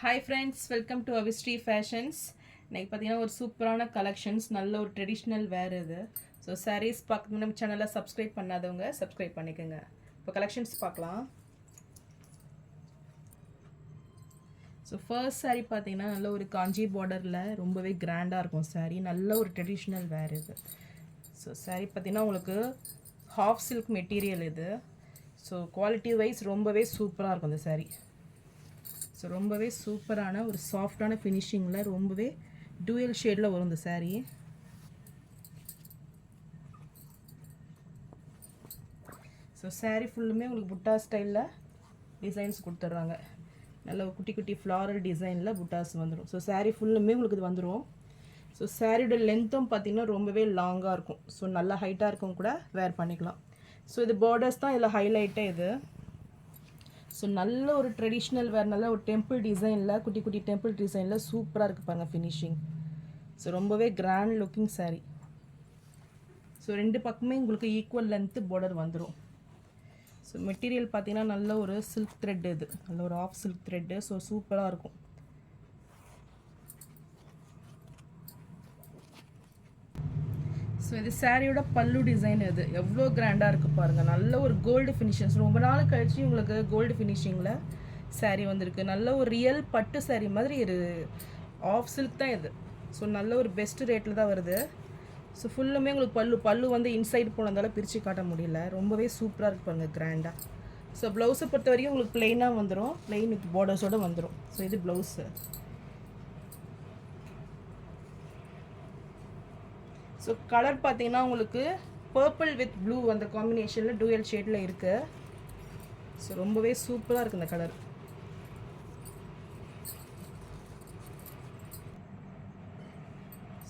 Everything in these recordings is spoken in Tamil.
Hi friends, welcome to Avistry Fashions. இன்னைக்கு பார்த்தீங்கன்னா ஒரு சூப்பரான கலெக்ஷன்ஸ், நல்ல ஒரு ட்ரெடிஷ்னல் வேர் இது. ஸோ சாரீஸ் பார்க்க நம்ம சேனலை சப்ஸ்கிரைப் பண்ணாதவங்க சப்ஸ்கிரைப் பண்ணிக்கோங்க. இப்போ கலெக்ஷன்ஸ் பார்க்கலாம். ஸோ ஃபர்ஸ்ட் சாரீ பார்த்தீங்கன்னா நல்ல ஒரு காஞ்சி பார்டரில் ரொம்பவே கிராண்டாக இருக்கும் சாரீ. நல்ல ஒரு ட்ரெடிஷ்னல் வேர் இது. ஸோ சாரீ பார்த்தீங்கன்னா உங்களுக்கு ஹாஃப் சில்க் மெட்டீரியல் இது. ஸோ குவாலிட்டி வைஸ் ரொம்பவே சூப்பராக இருக்கும் இந்த சாரீ. ஸோ ரொம்பவே சூப்பரான ஒரு சாஃப்டான ஃபினிஷிங்கில் ரொம்பவே டூயல் ஷேடில் வரும் இந்த சாரீ. ஸோ சாரீ ஃபுல்லுமே உங்களுக்கு புட்டா ஸ்டைலில் டிசைன்ஸ் கொடுத்துட்றாங்க. நல்ல குட்டி குட்டி ஃப்ளாரல் டிசைனில் புட்டாஸ் வந்துடும். ஸோ சாரீ ஃபுல்லுமே உங்களுக்கு இது வந்துடும். ஸோ சாரியோட லென்த்தும் பார்த்திங்கன்னா ரொம்பவே லாங்காக இருக்கும். ஸோ நல்லா ஹைட்டாக இருக்கும் கூட வேர் பண்ணிக்கலாம். ஸோ இது பார்டர்ஸ் தான் இதில் ஹைலைட்டே இது. ஸோ நல்ல ஒரு ட்ரெடிஷ்னல் வேர், நல்ல ஒரு டெம்பிள் டிசைனில், குட்டி குட்டி டெம்பிள் டிசைனில் சூப்பராக இருக்குது பாருங்கள் ஃபினிஷிங். ஸோ ரொம்பவே கிராண்ட் லுக்கிங் சாரீ. ஸோ ரெண்டு பக்கமே உங்களுக்கு ஈக்குவல் லென்த்து பார்டர் வந்துடும். ஸோ மெட்டீரியல் பார்த்தீங்கன்னா நல்ல ஒரு சில்க் த்ரெட், இது நல்ல ஒரு ஆஃப் சில்க் த்ரெட்டு. ஸோ சூப்பராக இருக்கும். ஸோ இது சாரியோட பல்லு டிசைன். இது எவ்வளோ கிராண்டாக இருக்குது பாருங்கள். நல்ல ஒரு கோல்டு ஃபினிஷிங்ஸ், ரொம்ப நாள் கழிச்சு உங்களுக்கு கோல்டு ஃபினிஷிங்கில் சாரீ வந்திருக்கு. நல்ல ஒரு ரியல் பட்டு சாரீ மாதிரி ஒரு ஆஃப் சில்க் தான் இது. ஸோ நல்ல ஒரு பெஸ்ட் ரேட்டில் தான் வருது. ஸோ ஃபுல்லுமே உங்களுக்கு பல்லு வந்து இன்சைடு போனதால பிரித்து காட்ட முடியல. ரொம்பவே சூப்பராக இருக்குது பாருங்கள், கிராண்டாக. ஸோ ப்ளவுஸை பொறுத்த வரைக்கும் உங்களுக்கு ப்ளெயினாக வந்துடும், ப்ளெயின் வித் பார்டர்ஸோடு வந்துடும். ஸோ இது ப்ளவுஸு. ஸோ கலர் பார்த்தீங்கன்னா உங்களுக்கு பர்பிள் வித் ப்ளூ அந்த காம்பினேஷனில் டூயல் ஷேடில் இருக்குது. ஸோ ரொம்பவே சூப்பராக இருக்குது இந்த கலர்.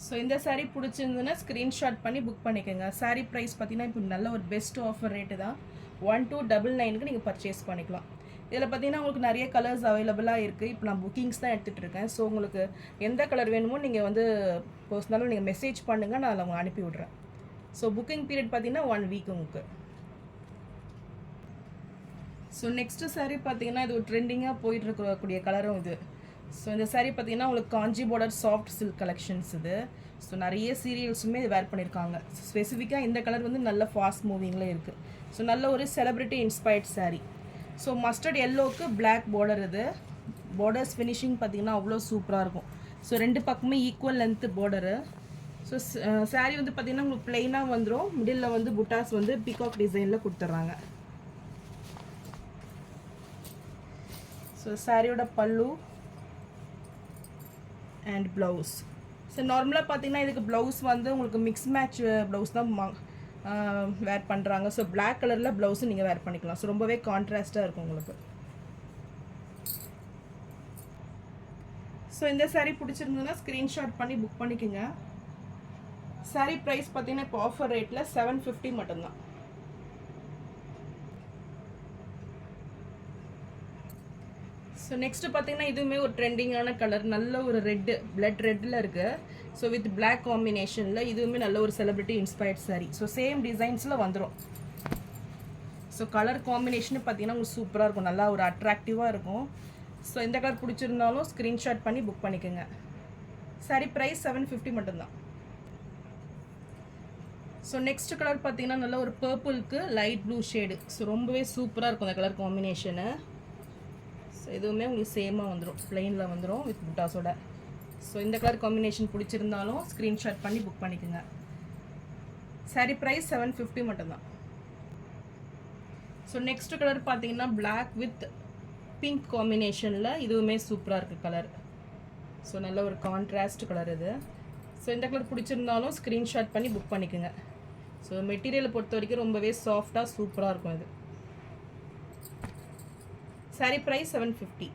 ஸோ இந்த சாரீ பிடிச்சிருந்துன்னா ஸ்க்ரீன்ஷாட் பண்ணி புக் பண்ணிக்கோங்க. சாரீ ப்ரைஸ் பார்த்தீங்கன்னா இப்போ நல்ல ஒரு பெஸ்ட் ஆஃபர் ரேட்டு தான். 1299க்கு நீங்கள் பர்ச்சேஸ் பண்ணிக்கலாம். இதில் பார்த்தீங்கன்னா உங்களுக்கு நிறைய கலர்ஸ் அவைலபிளாக இருக்குது. இப்போ நான் புக்கிங்ஸ் தான் எடுத்துகிட்டு இருக்கேன். ஸோ உங்களுக்கு எந்த கலர் வேணுமோ நீங்கள் வந்து பர்சனலாக நீங்கள் மெசேஜ் பண்ணுங்கள், நான் அதில் அனுப்பி விட்றேன். ஸோ புக்கிங் பீரியட் பார்த்தீங்கன்னா 1 வீக் உங்களுக்கு. ஸோ நெக்ஸ்ட்டு சாரீ பார்த்தீங்கன்னா இது ஒரு ட்ரெண்டிங்காக போயிட்டு இருக்கக்கூடிய கலரும் இது. ஸோ இந்த சாரீ பார்த்தீங்கன்னா உங்களுக்கு காஞ்சி பார்டர் சாஃப்ட் சில்க் கலெக்ஷன்ஸ் இது. ஸோ நிறைய சீரியல்ஸுமே இது வேர் பண்ணியிருக்காங்க. ஸ்பெசிஃபிக்காக இந்த கலர் வந்து நல்ல ஃபாஸ்ட் மூவிங்கில் இருக்குது. ஸோ நல்ல ஒரு celebrity inspired sari. So mustard எல்லோவுக்கு பிளாக் பார்டர் இது. பார்டர்ஸ் ஃபினிஷிங் பார்த்தீங்கன்னா அவ்வளோ சூப்பராக இருக்கும். ஸோ ரெண்டு பக்கமே equal length border. So sari வந்து பார்த்திங்கன்னா உங்களுக்கு ப்ளெயினாக வந்துடும். மிடில் வந்து புட்டாஸ் வந்து பீகாக் டிசைனில் கொடுத்துட்றாங்க. ஸோ சாரியோட பல்லு அண்ட் ப்ளவுஸ். ஸோ நார்மலாக பார்த்தீங்கன்னா இதுக்கு ப்ளவுஸ் வந்து உங்களுக்கு மிக்ஸ் மேட்ச் ப்ளவுஸ் தான் வேர் பண்ணுறாங்க. ஸோ பிளாக் கலரில் ப்ளவுஸும் நீங்கள் வேர் பண்ணிக்கலாம். ஸோ ரொம்பவே கான்ட்ராஸ்ட்டாக இருக்கும் உங்களுக்கு. ஸோ இந்த சாரீ பிடிச்சிருந்ததுன்னா ஸ்க்ரீன்ஷாட் பண்ணி புக் பண்ணிக்கோங்க. சாரீ ப்ரைஸ் பார்த்தீங்கன்னா இப்போ ஆஃபர் ரேட்டில் 750 மட்டும்தான். ஸோ நெக்ஸ்ட்டு பார்த்தீங்கன்னா இதுவுமே ஒரு ட்ரெண்டிங்கான கலர், நல்ல ஒரு ரெட்டு, பிளட் ரெட்டில் இருக்குது. ஸோ வித் பிளாக் காம்பினேஷனில் இதுவுமே நல்ல ஒரு celebrity inspired sari. So same டிசைன்ஸில் வந்துடும். ஸோ கலர் காம்பினேஷனு பார்த்தீங்கன்னா உங்களுக்கு சூப்பராக இருக்கும், நல்லா ஒரு அட்ராக்டிவாக இருக்கும். ஸோ எந்த கலர் பிடிச்சிருந்தாலும் ஸ்க்ரீன்ஷாட் பண்ணி புக் பண்ணிக்கோங்க. சாரீ ப்ரைஸ் 750 மட்டும்தான். ஸோ நெக்ஸ்ட் கலர் பார்த்தீங்கன்னா நல்ல ஒரு பர்பிளுக்கு லைட் ப்ளூ ஷேடு. ஸோ ரொம்பவே சூப்பராக இருக்கும் அந்த கலர் காம்பினேஷனு. ஸோ எதுவுமே உங்களுக்கு சேமாக வந்துடும், ப்ளெயினில் வந்துடும் வித் புட்டாஸோட. ஸோ இந்த கலர் காம்பினேஷன் பிடிச்சிருந்தாலும் ஸ்க்ரீன்ஷாட் பண்ணி புக் பண்ணிக்கோங்க. சாரீ ப்ரைஸ் 750 மட்டும்தான். ஸோ நெக்ஸ்ட் கலர் பார்த்தீங்கன்னா பிளாக் வித் பிங்க் காம்பினேஷனில் இதுவுமே சூப்பராக இருக்குது கலர். ஸோ நல்ல ஒரு கான்ட்ராஸ்ட் கலர் இது. ஸோ இந்த கலர் பிடிச்சிருந்தாலும் ஸ்க்ரீன்ஷாட் பண்ணி புக் பண்ணிக்கோங்க. ஸோ மெட்டீரியலை பொறுத்த வரைக்கும் ரொம்பவே சாஃப்டாக சூப்பராக இருக்கும் இது. Sari price 750.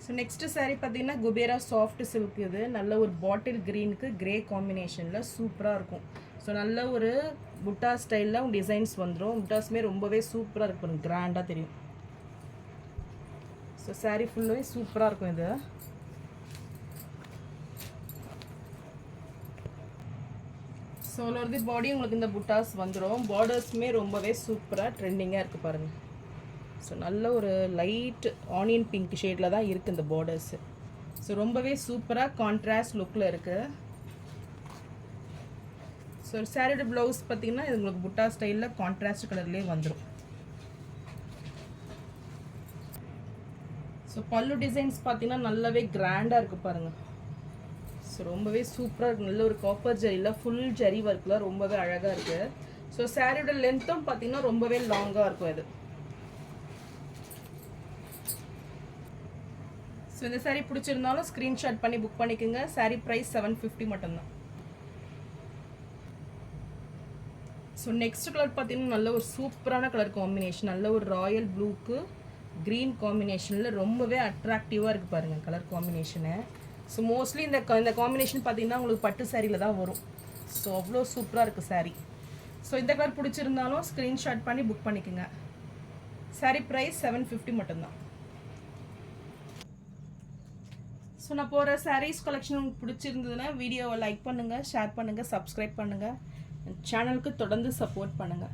So next sari பார்த்தீங்கன்னா குபேரா சாஃப்ட் சில்க். இது நல்ல ஒரு பாட்டில் க்ரீனுக்கு கிரே காம்பினேஷனில் சூப்பராக இருக்கும். ஸோ நல்ல ஒரு புட்டா ஸ்டைலில் டிசைன்ஸ் வந்துடும். புட்டாஸுமே ரொம்பவே சூப்பராக இருக்கும், கிராண்டாக தெரியும். ஸோ சாரீ ஃபுல்லாகவே சூப்பராக இருக்கும் இது. ஸோ ஒரு பாடி உங்களுக்கு இந்த புட்டாஸ் வந்துடும். பார்டர்ஸுமே ரொம்பவே சூப்பராக ட்ரெண்டிங்காக இருக்குது பாருங்கள். ஸோ நல்ல ஒரு லைட் ஆனியன் பிங்க் ஷேடில் தான் இருக்குது இந்த பார்டர்ஸு. ஸோ ரொம்பவே சூப்பராக கான்ட்ராஸ்ட் லுக்கில் இருக்குது. ஸோ சாரியோட ப்ளவுஸ் பார்த்திங்கன்னா இது உங்களுக்கு புட்டா ஸ்டைலில் கான்ட்ராஸ்ட் கலர்லேயே வந்துடும். ஸோ பல்லு டிசைன்ஸ் பார்த்திங்கன்னா நல்லாவே கிராண்டாக இருக்குது பாருங்கள். ஸோ ரொம்பவே சூப்பராக இருக்குது. நல்ல ஒரு காப்பர் ஜரியில் ஃபுல் ஜரி ஒர்க்கில் ரொம்பவே அழகாக இருக்குது. ஸோ சாரியோட லென்த்தும் பார்த்திங்கன்னா ரொம்பவே லாங்காக இருக்கும் இது. ஸோ இந்த சாரீ பிடிச்சிருந்தாலும் ஸ்க்ரீன்ஷாட் பண்ணி புக் பண்ணிக்கோங்க. சாரீ ப்ரைஸ் 750 மட்டும்தான். ஸோ நெக்ஸ்ட் கலர் பார்த்திங்கன்னா நல்ல ஒரு சூப்பரான கலர் காம்பினேஷன். நல்ல ஒரு ராயல் ப்ளூக்கு க்ரீன் காம்பினேஷனில் ரொம்பவே அட்ராக்டிவாக இருக்குது பாருங்கள் கலர் காம்பினேஷனு. ஸோ மோஸ்ட்லி இந்த காம்பினேஷன் பார்த்திங்கன்னா உங்களுக்கு பட்டு சாரியில் தான் வரும். ஸோ அவ்வளோ சூப்பராக இருக்குது சாரீ. ஸோ இந்த கலர் பிடிச்சிருந்தாலும் ஸ்க்ரீன்ஷாட் பண்ணி புக் பண்ணிக்கோங்க. சாரீ ப்ரைஸ் 750 மட்டும்தான். ஸோ நான் போகிற சாரீஸ் கலெக்ஷன் உங்களுக்கு பிடிச்சிருந்ததுன்னா வீடியோவை லைக் பண்ணுங்கள், ஷேர் பண்ணுங்கள், சப்ஸ்கிரைப் பண்ணுங்கள், சேனலுக்கு தொடர்ந்து சப்போர்ட் பண்ணுங்கள்.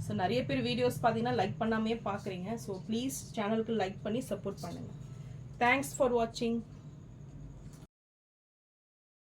ஸோ நிறைய பேர் வீடியோஸ் பார்த்தீங்கன்னா லைக் பண்ணாமே பார்க்குறீங்க. ஸோ ப்ளீஸ் சேனலுக்கு லைக் பண்ணி சப்போர்ட் பண்ணுங்கள். தேங்க்ஸ் ஃபார் வாட்சிங்.